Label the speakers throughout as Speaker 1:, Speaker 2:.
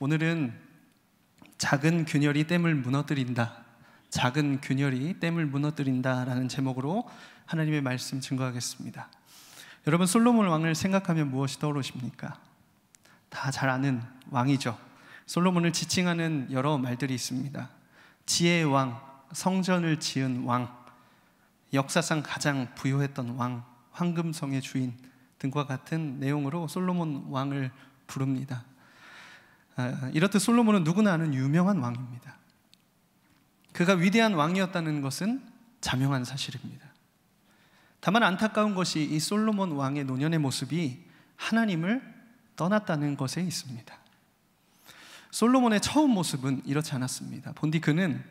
Speaker 1: 오늘은 작은 균열이 댐을 무너뜨린다, 작은 균열이 댐을 무너뜨린다라는 제목으로 하나님의 말씀 증거하겠습니다. 여러분, 솔로몬 왕을 생각하면 무엇이 떠오르십니까? 다 잘 아는 왕이죠. 솔로몬을 지칭하는 여러 말들이 있습니다. 지혜의 왕, 성전을 지은 왕, 역사상 가장 부유했던 왕, 황금성의 주인 등과 같은 내용으로 솔로몬 왕을 부릅니다. 이렇듯 솔로몬은 누구나 아는 유명한 왕입니다. 그가 위대한 왕이었다는 것은 자명한 사실입니다. 다만 안타까운 것이 이 솔로몬 왕의 노년의 모습이 하나님을 떠났다는 것에 있습니다. 솔로몬의 처음 모습은 이렇지 않았습니다. 본디 그는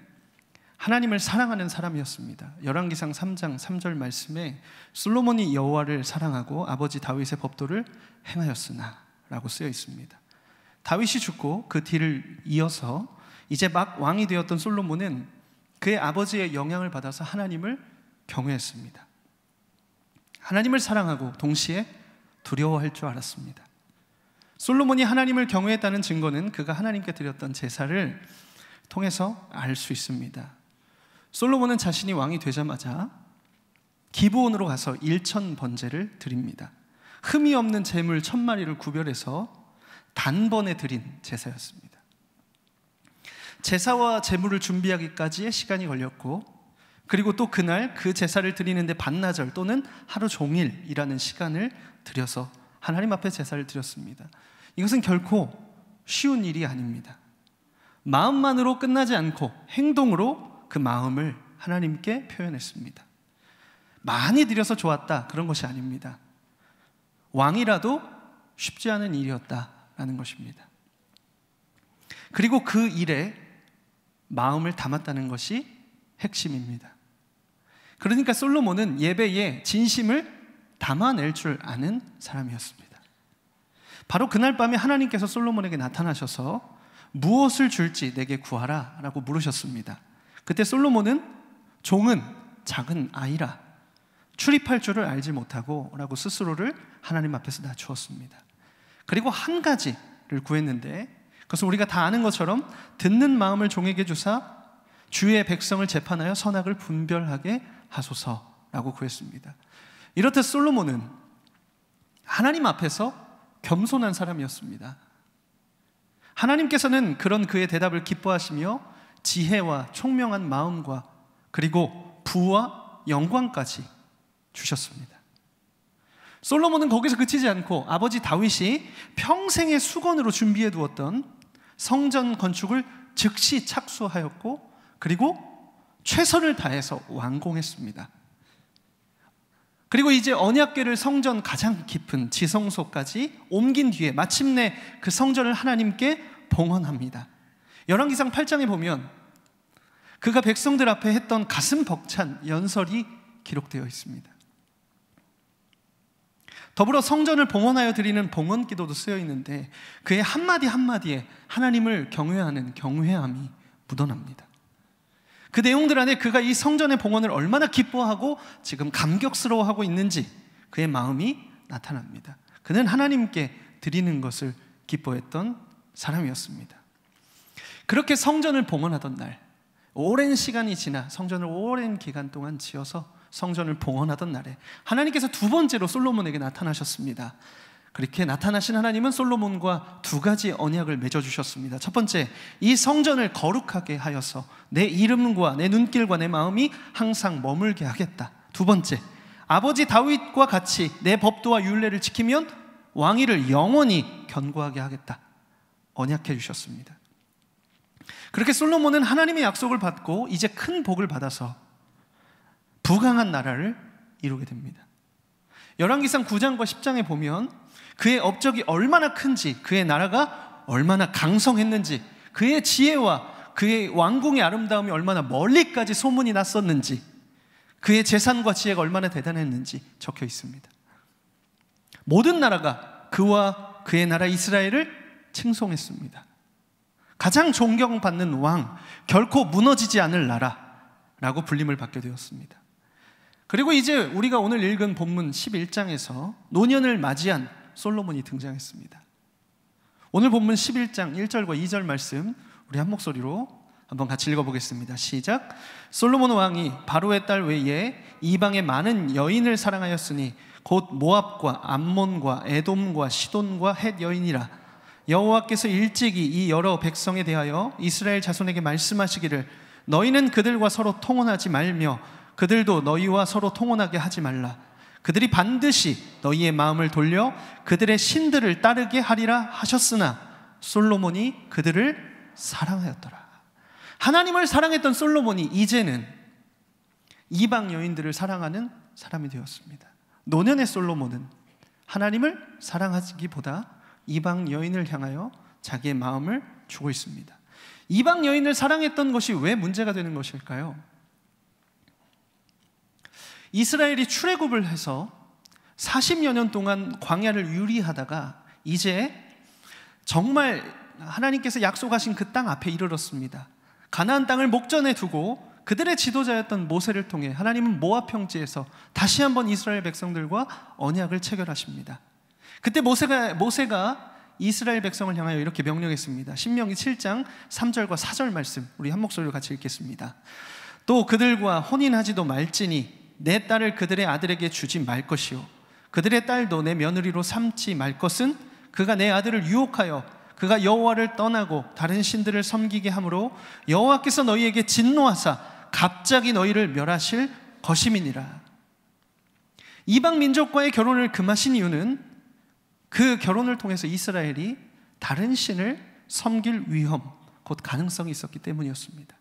Speaker 1: 하나님을 사랑하는 사람이었습니다. 열왕기상 3장 3절 말씀에 솔로몬이 여호와를 사랑하고 아버지 다윗의 법도를 행하였으나 라고 쓰여 있습니다. 다윗이 죽고 그 뒤를 이어서 이제 막 왕이 되었던 솔로몬은 그의 아버지의 영향을 받아서 하나님을 경외했습니다. 하나님을 사랑하고 동시에 두려워할 줄 알았습니다. 솔로몬이 하나님을 경외했다는 증거는 그가 하나님께 드렸던 제사를 통해서 알 수 있습니다. 솔로몬은 자신이 왕이 되자마자 기브온으로 가서 일천 번제를 드립니다. 흠이 없는 제물 1000마리를 구별해서 단번에 드린 제사였습니다. 제사와 제물을 준비하기까지의 시간이 걸렸고, 그리고 또 그날 그 제사를 드리는데 반나절 또는 하루 종일이라는 시간을 들여서 하나님 앞에 제사를 드렸습니다. 이것은 결코 쉬운 일이 아닙니다. 마음만으로 끝나지 않고 행동으로 그 마음을 하나님께 표현했습니다. 많이 드려서 좋았다, 그런 것이 아닙니다. 왕이라도 쉽지 않은 일이었다라는 것입니다. 그리고 그 일에 마음을 담았다는 것이 핵심입니다. 그러니까 솔로몬은 예배에 진심을 담아낼 줄 아는 사람이었습니다. 바로 그날 밤에 하나님께서 솔로몬에게 나타나셔서 무엇을 줄지 내게 구하라 라고 물으셨습니다. 그때 솔로몬은 종은 작은 아이라 출입할 줄을 알지 못하고 라고 스스로를 하나님 앞에서 낮추었습니다. 그리고 한 가지를 구했는데, 그것은 우리가 다 아는 것처럼 듣는 마음을 종에게 주사 주의 백성을 재판하여 선악을 분별하게 하소서라고 구했습니다. 이렇듯 솔로몬은 하나님 앞에서 겸손한 사람이었습니다. 하나님께서는 그런 그의 대답을 기뻐하시며 지혜와 총명한 마음과 그리고 부와 영광까지 주셨습니다. 솔로몬은 거기서 그치지 않고 아버지 다윗이 평생의 수건으로 준비해 두었던 성전 건축을 즉시 착수하였고, 그리고 최선을 다해서 완공했습니다. 그리고 이제 언약궤를 성전 가장 깊은 지성소까지 옮긴 뒤에 마침내 그 성전을 하나님께 봉헌합니다. 열왕기상 8장에 보면 그가 백성들 앞에 했던 가슴 벅찬 연설이 기록되어 있습니다. 더불어 성전을 봉헌하여 드리는 봉헌기도도 쓰여 있는데 그의 한마디 한마디에 하나님을 경외하는 경외함이 묻어납니다. 그 내용들 안에 그가 이 성전의 봉헌을 얼마나 기뻐하고 지금 감격스러워하고 있는지 그의 마음이 나타납니다. 그는 하나님께 드리는 것을 기뻐했던 사람이었습니다. 그렇게 성전을 봉헌하던 날, 오랜 시간이 지나 성전을 오랜 기간 동안 지어서 성전을 봉헌하던 날에 하나님께서 두 번째로 솔로몬에게 나타나셨습니다. 그렇게 나타나신 하나님은 솔로몬과 두 가지 언약을 맺어주셨습니다. 첫 번째, 이 성전을 거룩하게 하여서 내 이름과 내 눈길과 내 마음이 항상 머물게 하겠다. 두 번째, 아버지 다윗과 같이 내 법도와 율례를 지키면 왕위를 영원히 견고하게 하겠다. 언약해 주셨습니다. 그렇게 솔로몬은 하나님의 약속을 받고 이제 큰 복을 받아서 부강한 나라를 이루게 됩니다. 열왕기상 9장과 10장에 보면 그의 업적이 얼마나 큰지, 그의 나라가 얼마나 강성했는지, 그의 지혜와 그의 왕궁의 아름다움이 얼마나 멀리까지 소문이 났었는지, 그의 재산과 지혜가 얼마나 대단했는지 적혀 있습니다. 모든 나라가 그와 그의 나라 이스라엘을 칭송했습니다. 가장 존경받는 왕, 결코 무너지지 않을 나라라고 불림을 받게 되었습니다. 그리고 이제 우리가 오늘 읽은 본문 11장에서 노년을 맞이한 솔로몬이 등장했습니다. 오늘 본문 11장 1절과 2절 말씀 우리 한 목소리로 한번 같이 읽어보겠습니다. 시작. 솔로몬 왕이 바로의 딸 외에 이방의 많은 여인을 사랑하였으니 곧 모압과 암몬과 에돔과 시돈과 헷 여인이라. 여호와께서 일찍이 이 여러 백성에 대하여 이스라엘 자손에게 말씀하시기를 너희는 그들과 서로 통혼하지 말며 그들도 너희와 서로 통혼하게 하지 말라. 그들이 반드시 너희의 마음을 돌려 그들의 신들을 따르게 하리라 하셨으나 솔로몬이 그들을 사랑하였더라. 하나님을 사랑했던 솔로몬이 이제는 이방 여인들을 사랑하는 사람이 되었습니다. 노년의 솔로몬은 하나님을 사랑하기보다 이방 여인을 향하여 자기의 마음을 주고 있습니다. 이방 여인을 사랑했던 것이 왜 문제가 되는 것일까요? 이스라엘이 출애굽을 해서 40여 년 동안 광야를 유리하다가 이제 정말 하나님께서 약속하신 그 땅 앞에 이르렀습니다. 가나안 땅을 목전에 두고 그들의 지도자였던 모세를 통해 하나님은 모압 평지에서 다시 한번 이스라엘 백성들과 언약을 체결하십니다. 그때 모세가 이스라엘 백성을 향하여 이렇게 명령했습니다. 신명기 7장 3절과 4절 말씀 우리 한 목소리로 같이 읽겠습니다. 또 그들과 혼인하지도 말지니 내 딸을 그들의 아들에게 주지 말 것이요 그들의 딸도 내 며느리로 삼지 말 것은 그가 내 아들을 유혹하여 그가 여호와를 떠나고 다른 신들을 섬기게 함으로 여호와께서 너희에게 진노하사 갑자기 너희를 멸하실 것임이니라. 이방 민족과의 결혼을 금하신 이유는 그 결혼을 통해서 이스라엘이 다른 신을 섬길 위험, 곧 가능성이 있었기 때문이었습니다.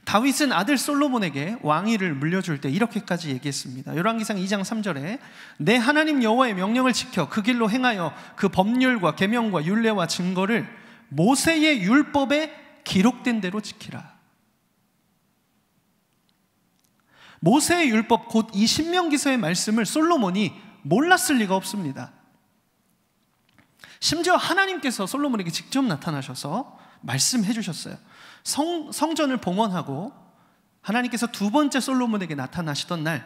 Speaker 1: 다윗은 아들 솔로몬에게 왕위를 물려줄 때 이렇게까지 얘기했습니다. 열왕기상 2장 3절에 내 하나님 여호와의 명령을 지켜 그 길로 행하여 그 법률과 계명과 율례와 증거를 모세의 율법에 기록된 대로 지키라. 모세의 율법 곧 이 신명기서의 말씀을 솔로몬이 몰랐을 리가 없습니다. 심지어 하나님께서 솔로몬에게 직접 나타나셔서 말씀해 주셨어요. 성전을 봉헌하고 하나님께서 두 번째 솔로몬에게 나타나시던 날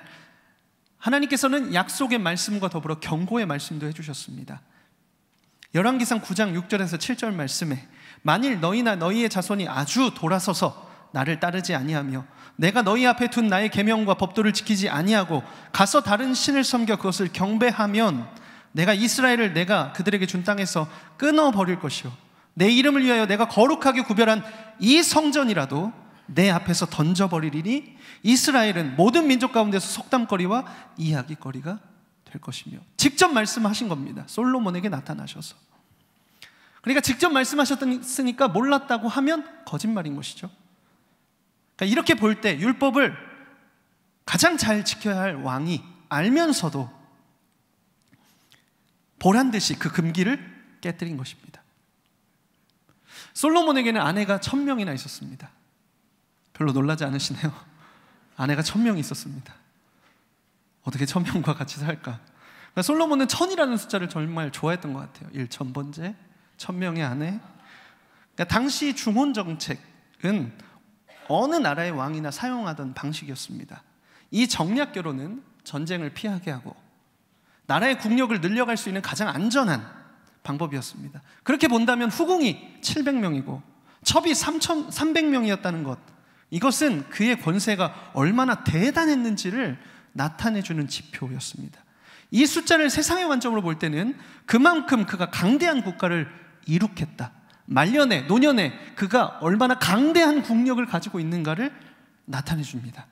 Speaker 1: 하나님께서는 약속의 말씀과 더불어 경고의 말씀도 해주셨습니다. 열왕기상 9장 6절에서 7절 말씀에 만일 너희나 너희의 자손이 아주 돌아서서 나를 따르지 아니하며 내가 너희 앞에 둔 나의 계명과 법도를 지키지 아니하고 가서 다른 신을 섬겨 그것을 경배하면 내가 이스라엘을 내가 그들에게 준 땅에서 끊어버릴 것이요 내 이름을 위하여 내가 거룩하게 구별한 이 성전이라도 내 앞에서 던져버리리니 이스라엘은 모든 민족 가운데서 속담거리와 이야기거리가 될 것이며. 직접 말씀하신 겁니다. 솔로몬에게 나타나셔서. 그러니까 직접 말씀하셨으니까 몰랐다고 하면 거짓말인 것이죠. 그러니까 이렇게 볼 때 율법을 가장 잘 지켜야 할 왕이 알면서도 보란듯이 그 금기를 깨뜨린 것입니다. 솔로몬에게는 아내가 1000명이나 있었습니다. 별로 놀라지 않으시네요. 아내가 1000명이 있었습니다. 어떻게 1000명과 같이 살까? 그러니까 솔로몬은 1000이라는 숫자를 정말 좋아했던 것 같아요. 1000번째, 1000명의 아내. 그러니까 당시 중혼 정책은 어느 나라의 왕이나 사용하던 방식이었습니다. 이 정략 결혼은 전쟁을 피하게 하고 나라의 국력을 늘려갈 수 있는 가장 안전한 방법이었습니다. 그렇게 본다면 후궁이 700명이고 첩이 300명이었다는 것, 이것은 그의 권세가 얼마나 대단했는지를 나타내주는 지표였습니다. 이 숫자를 세상의 관점으로 볼 때는 그만큼 그가 강대한 국가를 이룩했다, 말년에 노년에 그가 얼마나 강대한 국력을 가지고 있는가를 나타내줍니다.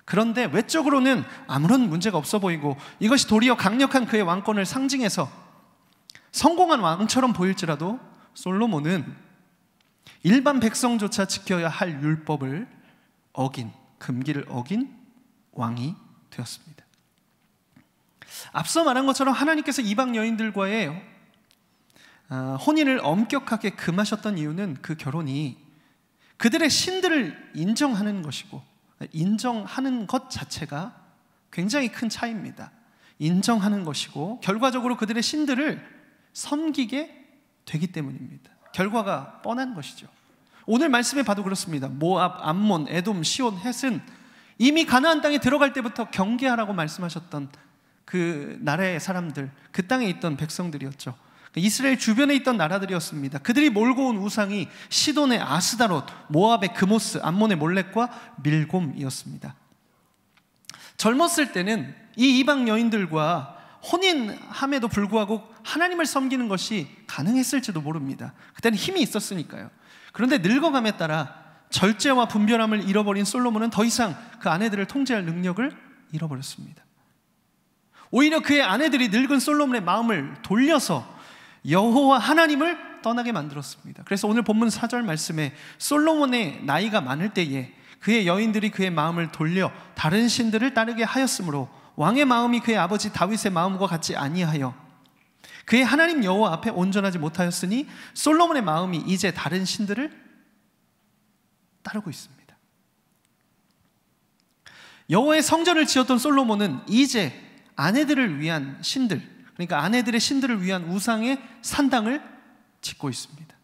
Speaker 1: 그런데 외적으로는 아무런 문제가 없어 보이고 이것이 도리어 강력한 그의 왕권을 상징해서 성공한 왕처럼 보일지라도 솔로몬은 일반 백성조차 지켜야 할 율법을 어긴, 금기를 어긴 왕이 되었습니다. 앞서 말한 것처럼 하나님께서 이방 여인들과의 혼인을 엄격하게 금하셨던 이유는 그 결혼이 그들의 신들을 인정하는 것이고, 인정하는 것 자체가 굉장히 큰 차이입니다. 인정하는 것이고 결과적으로 그들의 신들을 섬기게 되기 때문입니다. 결과가 뻔한 것이죠. 오늘 말씀에 봐도 그렇습니다. 모압, 암몬, 에돔, 시온, 헷은 이미 가나안 땅에 들어갈 때부터 경계하라고 말씀하셨던 그 나라의 사람들, 그 땅에 있던 백성들이었죠. 이스라엘 주변에 있던 나라들이었습니다. 그들이 몰고 온 우상이 시돈의 아스다롯, 모압의 그모스, 암몬의 몰렉과 밀곰이었습니다. 젊었을 때는 이 이방 여인들과 혼인함에도 불구하고 하나님을 섬기는 것이 가능했을지도 모릅니다. 그때는 힘이 있었으니까요. 그런데 늙어감에 따라 절제와 분별함을 잃어버린 솔로몬은 더 이상 그 아내들을 통제할 능력을 잃어버렸습니다. 오히려 그의 아내들이 늙은 솔로몬의 마음을 돌려서 여호와 하나님을 떠나게 만들었습니다. 그래서 오늘 본문 4절 말씀에 솔로몬의 나이가 많을 때에 그의 여인들이 그의 마음을 돌려 다른 신들을 따르게 하였으므로 왕의 마음이 그의 아버지 다윗의 마음과 같지 아니하여 그의 하나님 여호와 앞에 온전하지 못하였으니 솔로몬의 마음이 이제 다른 신들을 따르고 있습니다. 여호와의 성전을 지었던 솔로몬은 이제 아내들을 위한 신들, 그러니까 아내들의 신들을 위한 우상의 산당을 짓고 있습니다.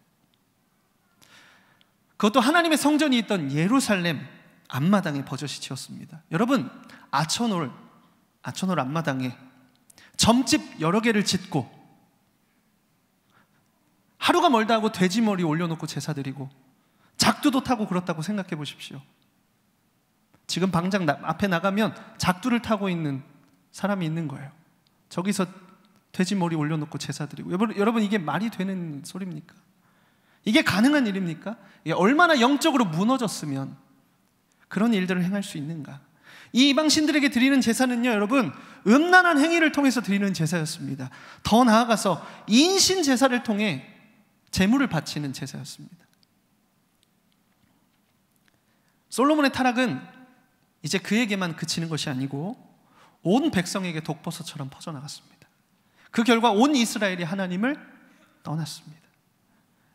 Speaker 1: 그것도 하나님의 성전이 있던 예루살렘 앞마당에 버젓이 지었습니다. 여러분, 아처놀 앞마당에 점집 여러 개를 짓고 하루가 멀다 하고 돼지머리 올려놓고 제사 드리고 작두도 타고 그렇다고 생각해 보십시오. 지금 방장 앞에 나가면 작두를 타고 있는 사람이 있는 거예요. 저기서 돼지머리 올려놓고 제사 드리고. 여러분, 이게 말이 되는 소리입니까? 이게 가능한 일입니까? 이게 얼마나 영적으로 무너졌으면 그런 일들을 행할 수 있는가? 이 이방 신들에게 드리는 제사는요, 여러분, 음란한 행위를 통해서 드리는 제사였습니다. 더 나아가서 인신 제사를 통해 제물을 바치는 제사였습니다. 솔로몬의 타락은 이제 그에게만 그치는 것이 아니고 온 백성에게 독버섯처럼 퍼져나갔습니다. 그 결과 온 이스라엘이 하나님을 떠났습니다.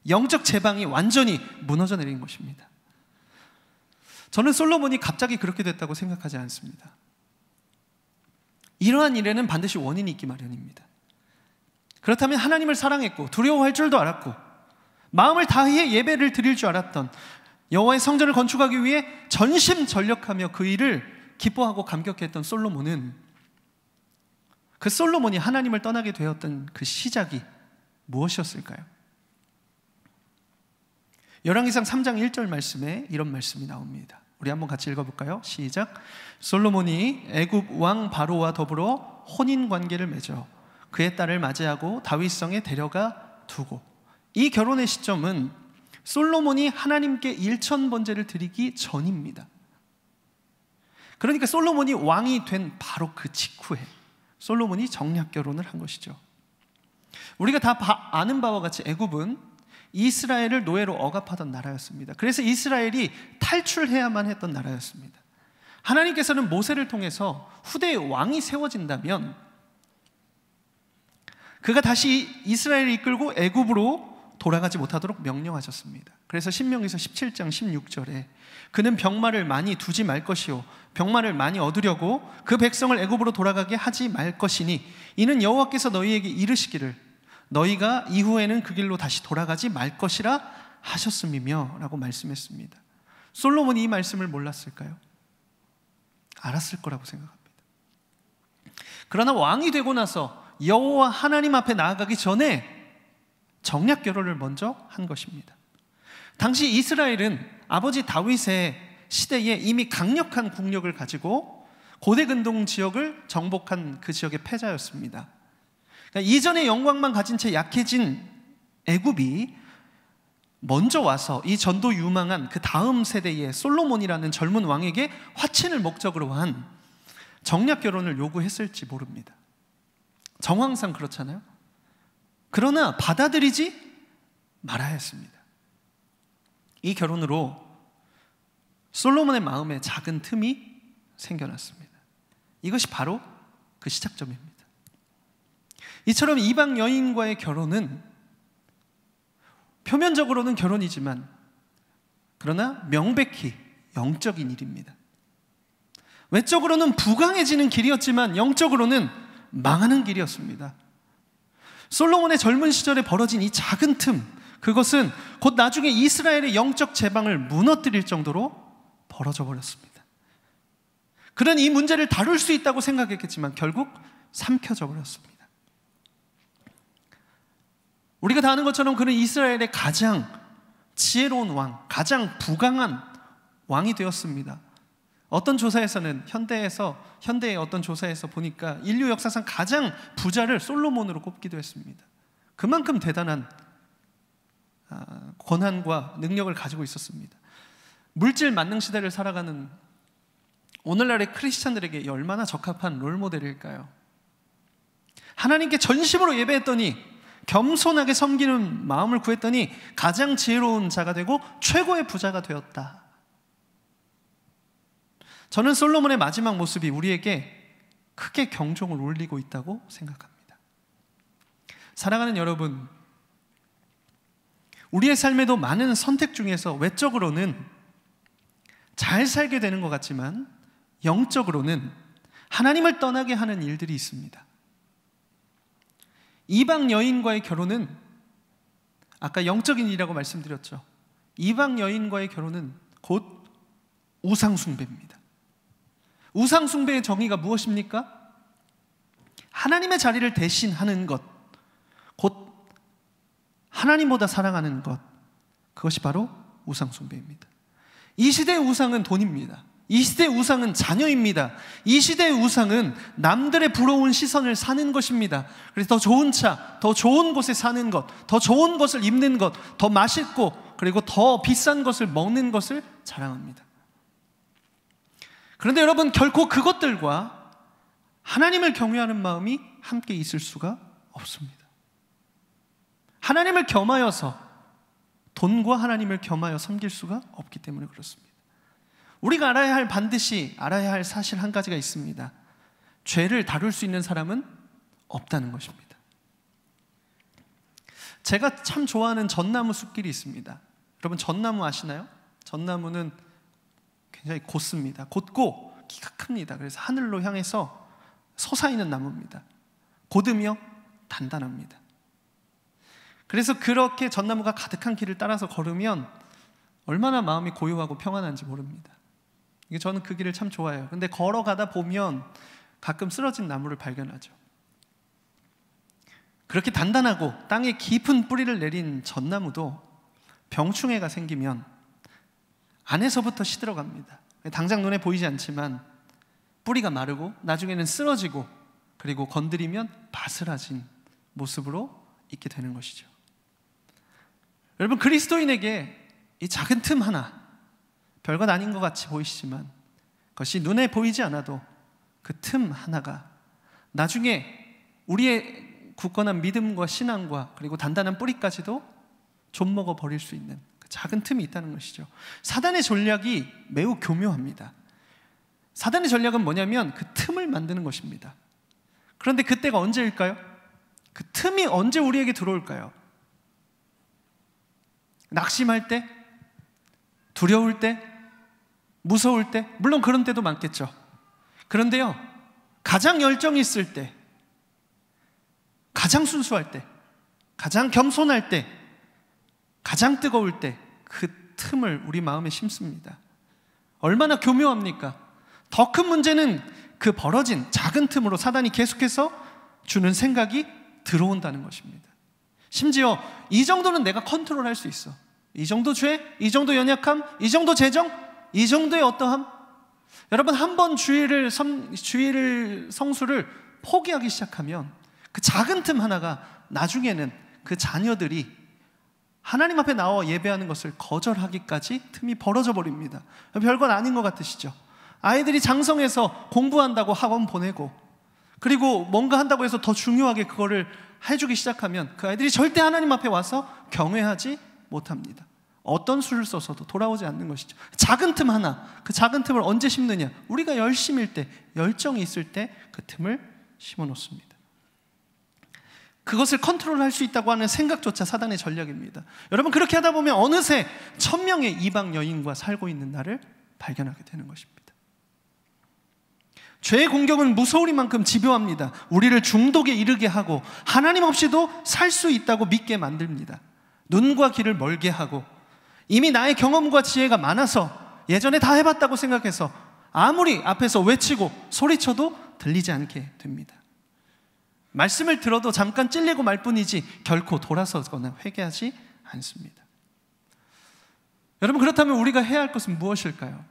Speaker 1: 영적 제방이 완전히 무너져 내린 것입니다. 저는 솔로몬이 갑자기 그렇게 됐다고 생각하지 않습니다. 이러한 일에는 반드시 원인이 있기 마련입니다. 그렇다면 하나님을 사랑했고 두려워할 줄도 알았고 마음을 다해 예배를 드릴 줄 알았던, 여호와의 성전을 건축하기 위해 전심전력하며 그 일을 기뻐하고 감격했던 솔로몬은, 그 솔로몬이 하나님을 떠나게 되었던 그 시작이 무엇이었을까요? 열왕기상 3장 1절 말씀에 이런 말씀이 나옵니다. 우리 한번 같이 읽어볼까요? 시작. 솔로몬이 애굽 왕 바로와 더불어 혼인관계를 맺어 그의 딸을 맞이하고 다윗성에 데려가 두고. 이 결혼의 시점은 솔로몬이 하나님께 일천번제를 드리기 전입니다. 그러니까 솔로몬이 왕이 된 바로 그 직후에 솔로몬이 정략 결혼을 한 것이죠. 우리가 다 아는 바와 같이 애굽은 이스라엘을 노예로 억압하던 나라였습니다. 그래서 이스라엘이 탈출해야만 했던 나라였습니다. 하나님께서는 모세를 통해서 후대의 왕이 세워진다면 그가 다시 이스라엘을 이끌고 애굽으로 돌아가지 못하도록 명령하셨습니다. 그래서 신명기서 17장 16절에 그는 병마를 많이 두지 말 것이요 병마를 많이 얻으려고 그 백성을 애굽으로 돌아가게 하지 말 것이니 이는 여호와께서 너희에게 이르시기를 너희가 이후에는 그 길로 다시 돌아가지 말 것이라 하셨음이며 라고 말씀했습니다. 솔로몬이 이 말씀을 몰랐을까요? 알았을 거라고 생각합니다. 그러나 왕이 되고 나서 여호와 하나님 앞에 나아가기 전에 정략 결혼을 먼저 한 것입니다. 당시 이스라엘은 아버지 다윗의 시대에 이미 강력한 국력을 가지고 고대 근동 지역을 정복한 그 지역의 패자였습니다. 그러니까 이전의 영광만 가진 채 약해진 애굽이 먼저 와서 이 전도 유망한 그 다음 세대의 솔로몬이라는 젊은 왕에게 화친을 목적으로 한 정략 결혼을 요구했을지 모릅니다. 정황상 그렇잖아요. 그러나 받아들이지 말아야 했습니다. 이 결혼으로 솔로몬의 마음에 작은 틈이 생겨났습니다. 이것이 바로 그 시작점입니다. 이처럼 이방 여인과의 결혼은 표면적으로는 결혼이지만 그러나 명백히 영적인 일입니다. 외적으로는 부강해지는 길이었지만 영적으로는 망하는 길이었습니다. 솔로몬의 젊은 시절에 벌어진 이 작은 틈, 그것은 곧 나중에 이스라엘의 영적 제방을 무너뜨릴 정도로 벌어져 버렸습니다. 그는 이 문제를 다룰 수 있다고 생각했겠지만 결국 삼켜져 버렸습니다. 우리가 다 아는 것처럼 그는 이스라엘의 가장 지혜로운 왕, 가장 부강한 왕이 되었습니다. 어떤 조사에서는 현대의 어떤 조사에서 보니까 인류 역사상 가장 부자를 솔로몬으로 꼽기도 했습니다. 그만큼 대단한 권한과 능력을 가지고 있었습니다. 물질 만능 시대를 살아가는 오늘날의 크리스찬들에게 얼마나 적합한 롤모델일까요? 하나님께 전심으로 예배했더니, 겸손하게 섬기는 마음을 구했더니 가장 지혜로운 자가 되고 최고의 부자가 되었다. 저는 솔로몬의 마지막 모습이 우리에게 크게 경종을 울리고 있다고 생각합니다. 사랑하는 여러분, 우리의 삶에도 많은 선택 중에서 외적으로는 잘 살게 되는 것 같지만 영적으로는 하나님을 떠나게 하는 일들이 있습니다. 이방 여인과의 결혼은, 아까 영적인 일이라고 말씀드렸죠. 이방 여인과의 결혼은 곧 우상숭배입니다. 우상숭배의 정의가 무엇입니까? 하나님의 자리를 대신하는 것, 곧 하나님보다 사랑하는 것, 그것이 바로 우상숭배입니다. 이 시대의 우상은 돈입니다. 이 시대의 우상은 자녀입니다. 이 시대의 우상은 남들의 부러운 시선을 사는 것입니다. 그래서 더 좋은 차, 더 좋은 곳에 사는 것, 더 좋은 것을 입는 것, 더 맛있고 그리고 더 비싼 것을 먹는 것을 자랑합니다. 그런데 여러분, 결코 그것들과 하나님을 경외하는 마음이 함께 있을 수가 없습니다. 하나님을 겸하여서, 돈과 하나님을 겸하여 섬길 수가 없기 때문에 그렇습니다. 우리가 반드시 알아야 할 사실 한 가지가 있습니다. 죄를 다룰 수 있는 사람은 없다는 것입니다. 제가 참 좋아하는 전나무 숲길이 있습니다. 여러분, 전나무 아시나요? 전나무는 굉장히 곧습니다. 곧고 키가 큽니다. 그래서 하늘로 향해서 솟아있는 나무입니다. 곧으며 단단합니다. 그래서 그렇게 전나무가 가득한 길을 따라서 걸으면 얼마나 마음이 고요하고 평안한지 모릅니다. 저는 그 길을 참 좋아해요. 근데 걸어가다 보면 가끔 쓰러진 나무를 발견하죠. 그렇게 단단하고 땅에 깊은 뿌리를 내린 전나무도 병충해가 생기면 안에서부터 시들어갑니다. 당장 눈에 보이지 않지만 뿌리가 마르고 나중에는 쓰러지고 그리고 건드리면 바스라진 모습으로 있게 되는 것이죠. 여러분, 그리스도인에게 이 작은 틈 하나, 별것 아닌 것 같이 보이시지만 그것이 눈에 보이지 않아도 그 틈 하나가 나중에 우리의 굳건한 믿음과 신앙과 그리고 단단한 뿌리까지도 좀먹어 버릴 수 있는 그 작은 틈이 있다는 것이죠. 사단의 전략이 매우 교묘합니다. 사단의 전략은 뭐냐면 그 틈을 만드는 것입니다. 그런데 그때가 언제일까요? 그 틈이 언제 우리에게 들어올까요? 낙심할 때? 두려울 때? 무서울 때? 물론 그런 때도 많겠죠. 그런데요, 가장 열정이 있을 때, 가장 순수할 때, 가장 겸손할 때, 가장 뜨거울 때 그 틈을 우리 마음에 심습니다. 얼마나 교묘합니까? 더 큰 문제는 그 벌어진 작은 틈으로 사단이 계속해서 주는 생각이 들어온다는 것입니다. 심지어 이 정도는 내가 컨트롤할 수 있어. 이 정도 죄, 이 정도 연약함, 이 정도 재정, 이 정도의 어떠함. 여러분, 한번 주의를 성수를 포기하기 시작하면 그 작은 틈 하나가 나중에는 그 자녀들이 하나님 앞에 나와 예배하는 것을 거절하기까지 틈이 벌어져 버립니다. 별건 아닌 것 같으시죠? 아이들이 장성해서 공부한다고 학원 보내고 그리고 뭔가 한다고 해서 더 중요하게 그거를 해주기 시작하면 그 아이들이 절대 하나님 앞에 와서 경외하지 못합니다. 어떤 수를 써서도 돌아오지 않는 것이죠. 작은 틈 하나, 그 작은 틈을 언제 심느냐? 우리가 열심일 때, 열정이 있을 때 그 틈을 심어 놓습니다. 그것을 컨트롤할 수 있다고 하는 생각조차 사단의 전략입니다. 여러분, 그렇게 하다 보면 어느새 1000명의 이방 여인과 살고 있는 나를 발견하게 되는 것입니다. 죄의 공격은 무서우리만큼 집요합니다. 우리를 중독에 이르게 하고 하나님 없이도 살 수 있다고 믿게 만듭니다. 눈과 귀를 멀게 하고 이미 나의 경험과 지혜가 많아서 예전에 다 해봤다고 생각해서 아무리 앞에서 외치고 소리쳐도 들리지 않게 됩니다. 말씀을 들어도 잠깐 찔리고 말 뿐이지 결코 돌아서거나 회개하지 않습니다. 여러분, 그렇다면 우리가 해야 할 것은 무엇일까요?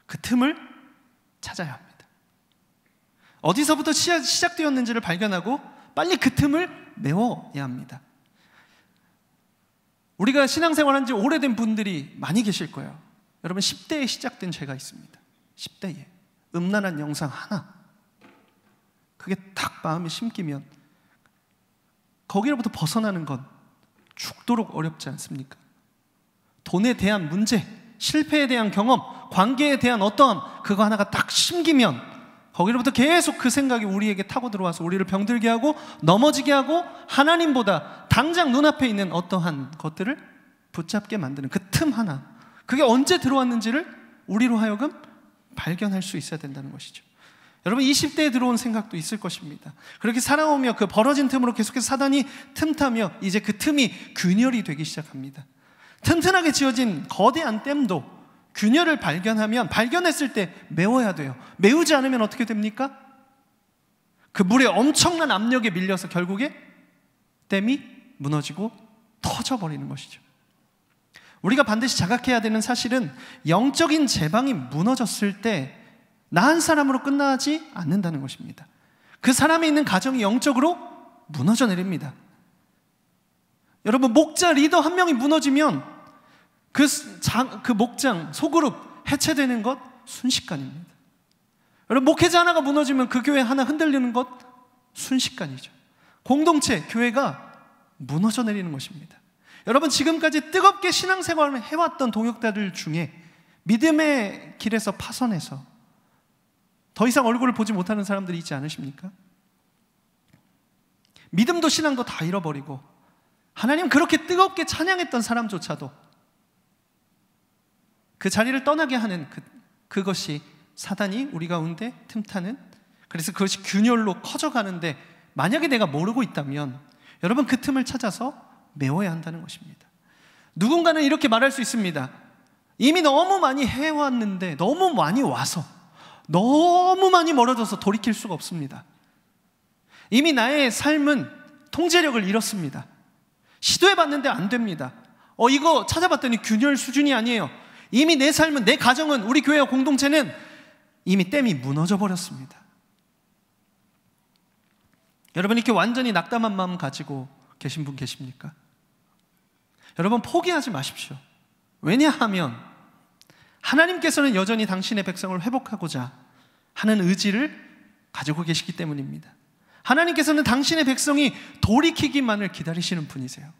Speaker 1: 그 틈을 찾아야 합니다. 어디서부터 시작되었는지를 발견하고 빨리 그 틈을 메워야 합니다. 우리가 신앙생활한 지 오래된 분들이 많이 계실 거예요. 여러분, 10대에 시작된 죄가 있습니다. 10대에 음란한 영상 하나, 그게 딱 마음에 심기면 거기로부터 벗어나는 건 죽도록 어렵지 않습니까? 돈에 대한 문제, 실패에 대한 경험, 관계에 대한 어떠함, 그거 하나가 딱 심기면 거기로부터 계속 그 생각이 우리에게 타고 들어와서 우리를 병들게 하고 넘어지게 하고 하나님보다 당장 눈앞에 있는 어떠한 것들을 붙잡게 만드는 그 틈 하나, 그게 언제 들어왔는지를 우리로 하여금 발견할 수 있어야 된다는 것이죠. 여러분, 20대에 들어온 생각도 있을 것입니다. 그렇게 살아오며 그 벌어진 틈으로 계속해서 사단이 틈타며 이제 그 틈이 균열이 되기 시작합니다. 튼튼하게 지어진 거대한 댐도 균열을 발견했을 때 메워야 돼요. 메우지 않으면 어떻게 됩니까? 그 물의 엄청난 압력에 밀려서 결국에 댐이 무너지고 터져버리는 것이죠. 우리가 반드시 자각해야 되는 사실은 영적인 제방이 무너졌을 때 나 한 사람으로 끝나지 않는다는 것입니다. 그 사람이 있는 가정이 영적으로 무너져 내립니다. 여러분, 목자 리더 한 명이 무너지면 그 목장, 소그룹 해체되는 것 순식간입니다. 여러분, 목회자 하나가 무너지면 그 교회 하나 흔들리는 것 순식간이죠. 공동체, 교회가 무너져 내리는 것입니다. 여러분, 지금까지 뜨겁게 신앙생활을 해왔던 동역자들 중에 믿음의 길에서 파선해서 더 이상 얼굴을 보지 못하는 사람들이 있지 않으십니까? 믿음도 신앙도 다 잃어버리고 하나님 그렇게 뜨겁게 찬양했던 사람조차도 그 자리를 떠나게 하는 그것이 사단이 우리 가운데 틈타는, 그래서 그것이 균열로 커져가는데, 만약에 내가 모르고 있다면 여러분, 그 틈을 찾아서 메워야 한다는 것입니다. 누군가는 이렇게 말할 수 있습니다. 이미 너무 많이 해왔는데, 너무 많이 와서, 너무 많이 멀어져서 돌이킬 수가 없습니다. 이미 나의 삶은 통제력을 잃었습니다. 시도해봤는데 안 됩니다. 이거 찾아봤더니 균열 수준이 아니에요. 이미 내 삶은, 내 가정은, 우리 교회와 공동체는 이미 댐이 무너져 버렸습니다. 여러분, 이렇게 완전히 낙담한 마음 가지고 계신 분 계십니까? 여러분, 포기하지 마십시오. 왜냐하면 하나님께서는 여전히 당신의 백성을 회복하고자 하는 의지를 가지고 계시기 때문입니다. 하나님께서는 당신의 백성이 돌이키기만을 기다리시는 분이세요.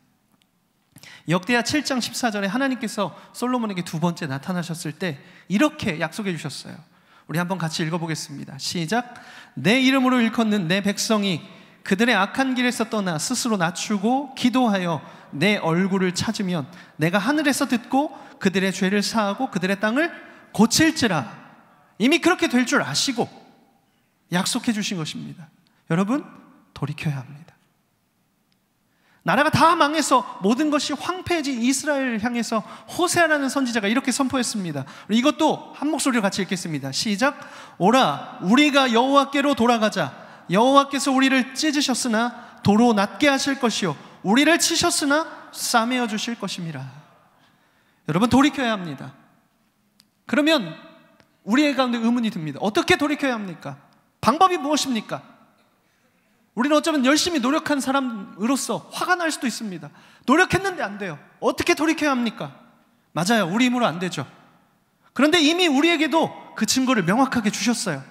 Speaker 1: 역대하 7장 14절에 하나님께서 솔로몬에게 두 번째 나타나셨을 때 이렇게 약속해 주셨어요. 우리 한번 같이 읽어보겠습니다. 시작. 내 이름으로 일컫는 내 백성이 그들의 악한 길에서 떠나 스스로 낮추고 기도하여 내 얼굴을 찾으면 내가 하늘에서 듣고 그들의 죄를 사하고 그들의 땅을 고칠지라. 이미 그렇게 될 줄 아시고 약속해 주신 것입니다. 여러분, 돌이켜야 합니다. 나라가 다 망해서 모든 것이 황폐해진 이스라엘을 향해서 호세아라는 선지자가 이렇게 선포했습니다. 이것도 한 목소리로 같이 읽겠습니다. 시작. 오라, 우리가 여호와께로 돌아가자. 여호와께서 우리를 찢으셨으나 도로 낮게 하실 것이요 우리를 치셨으나 싸매어 주실 것임이라. 여러분, 돌이켜야 합니다. 그러면 우리의 가운데 의문이 듭니다. 어떻게 돌이켜야 합니까? 방법이 무엇입니까? 우리는 어쩌면 열심히 노력한 사람으로서 화가 날 수도 있습니다. 노력했는데 안 돼요. 어떻게 돌이켜야 합니까? 맞아요, 우리 힘으로 안 되죠. 그런데 이미 우리에게도 그 증거를 명확하게 주셨어요.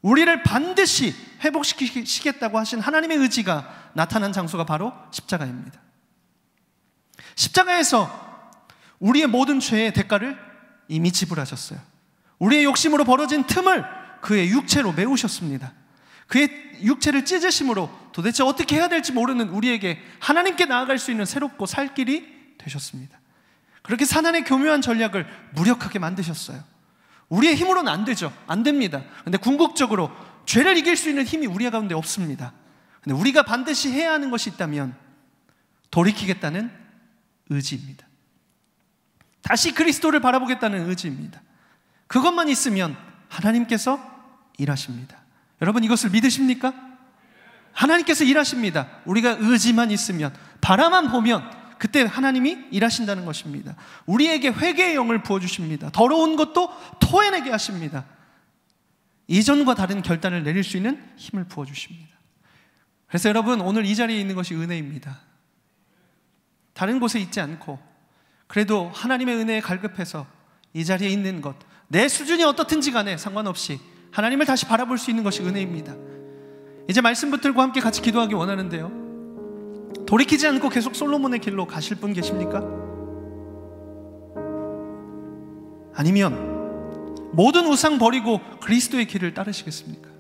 Speaker 1: 우리를 반드시 회복시키겠다고 하신 하나님의 의지가 나타난 장소가 바로 십자가입니다. 십자가에서 우리의 모든 죄의 대가를 이미 지불하셨어요. 우리의 욕심으로 벌어진 틈을 그의 육체로 메우셨습니다. 그의 육체를 찢으심으로 도대체 어떻게 해야 될지 모르는 우리에게 하나님께 나아갈 수 있는 새롭고 살 길이 되셨습니다. 그렇게 사단의 교묘한 전략을 무력하게 만드셨어요. 우리의 힘으로는 안 되죠. 안 됩니다. 근데 궁극적으로 죄를 이길 수 있는 힘이 우리 가운데 없습니다. 근데 우리가 반드시 해야 하는 것이 있다면 돌이키겠다는 의지입니다. 다시 그리스도를 바라보겠다는 의지입니다. 그것만 있으면 하나님께서 일하십니다. 여러분 이것을 믿으십니까? 하나님께서 일하십니다. 우리가 의지만 있으면, 바라만 보면 그때 하나님이 일하신다는 것입니다. 우리에게 회개의 영을 부어주십니다. 더러운 것도 토해내게 하십니다. 이전과 다른 결단을 내릴 수 있는 힘을 부어주십니다. 그래서 여러분 오늘 이 자리에 있는 것이 은혜입니다. 다른 곳에 있지 않고 그래도 하나님의 은혜에 갈급해서 이 자리에 있는 것, 내 수준이 어떻든지 간에 상관없이 하나님을 다시 바라볼 수 있는 것이 은혜입니다. 이제 말씀 붙들고 함께 같이 기도하기 원하는데요, 돌이키지 않고 계속 솔로몬의 길로 가실 분 계십니까? 아니면 모든 우상 버리고 그리스도의 길을 따르시겠습니까?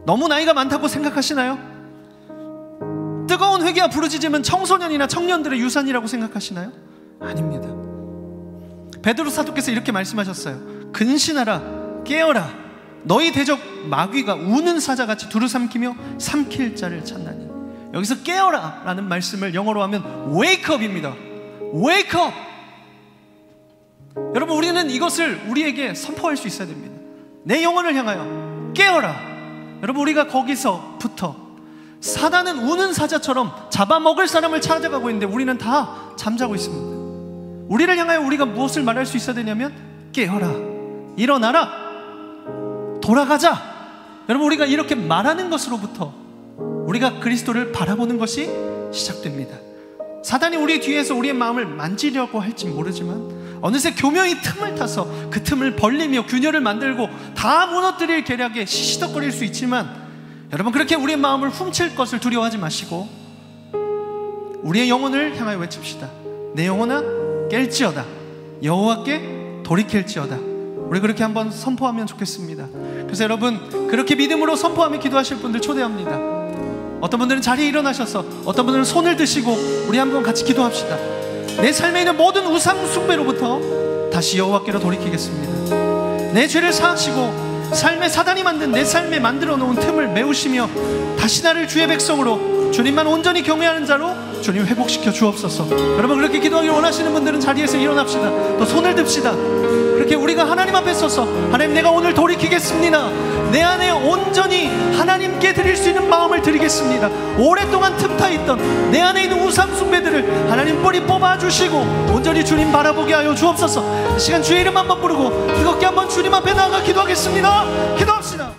Speaker 1: 너무 나이가 많다고 생각하시나요? 뜨거운 회개와 부르짖음은 청소년이나 청년들의 유산이라고 생각하시나요? 아닙니다. 베드로 사도께서 이렇게 말씀하셨어요. 근신하라, 깨어라, 너희 대적 마귀가 우는 사자같이 두루 삼키며 삼킬 자를 찾나니. 여기서 깨어라 라는 말씀을 영어로 하면 wake up입니다. wake up. 여러분 우리는 이것을 우리에게 선포할 수 있어야 됩니다. 내 영혼을 향하여 깨어라. 여러분 우리가 거기서부터 사단은 우는 사자처럼 잡아먹을 사람을 찾아가고 있는데 우리는 다 잠자고 있습니다. 우리를 향하여 우리가 무엇을 말할 수 있어야 되냐면 깨어라, 일어나라, 돌아가자. 여러분 우리가 이렇게 말하는 것으로부터 우리가 그리스도를 바라보는 것이 시작됩니다. 사단이 우리 뒤에서 우리의 마음을 만지려고 할지 모르지만 어느새 교묘히 틈을 타서 그 틈을 벌리며 균열을 만들고 다 무너뜨릴 계략에 시시덕거릴 수 있지만, 여러분 그렇게 우리의 마음을 훔칠 것을 두려워하지 마시고 우리의 영혼을 향하여 외칩시다. 내 영혼아 깰지어다, 여호와께 돌이킬지어다. 우리 그렇게 한번 선포하면 좋겠습니다. 그래서 여러분 그렇게 믿음으로 선포하며 기도하실 분들 초대합니다. 어떤 분들은 자리에 일어나셔서, 어떤 분들은 손을 드시고 우리 한번 같이 기도합시다. 내 삶에 있는 모든 우상 숭배로부터 다시 여호와께로 돌이키겠습니다. 내 죄를 사하시고 삶의 사단이 만든 내 삶에 만들어 놓은 틈을 메우시며 다시 나를 주의 백성으로, 주님만 온전히 경외하는 자로 주님 회복시켜 주옵소서. 여러분 그렇게 기도하기를 원하시는 분들은 자리에서 일어납시다. 또 손을 듭시다. 그렇게 우리가 하나님 앞에 서서 하나님 내가 오늘 돌이키겠습니다. 내 안에 온전히 하나님께 드릴 수 있는 마음을 드리겠습니다. 오랫동안 틈타 있던 내 안에 있는 우상 숭배들을 하나님 뿌리 뽑아주시고 온전히 주님 바라보게 하여 주옵소서. 이 시간 주의 이름 한번 부르고 뜨겁게 한번 주님 앞에 나아가 기도하겠습니다. 기도합시다.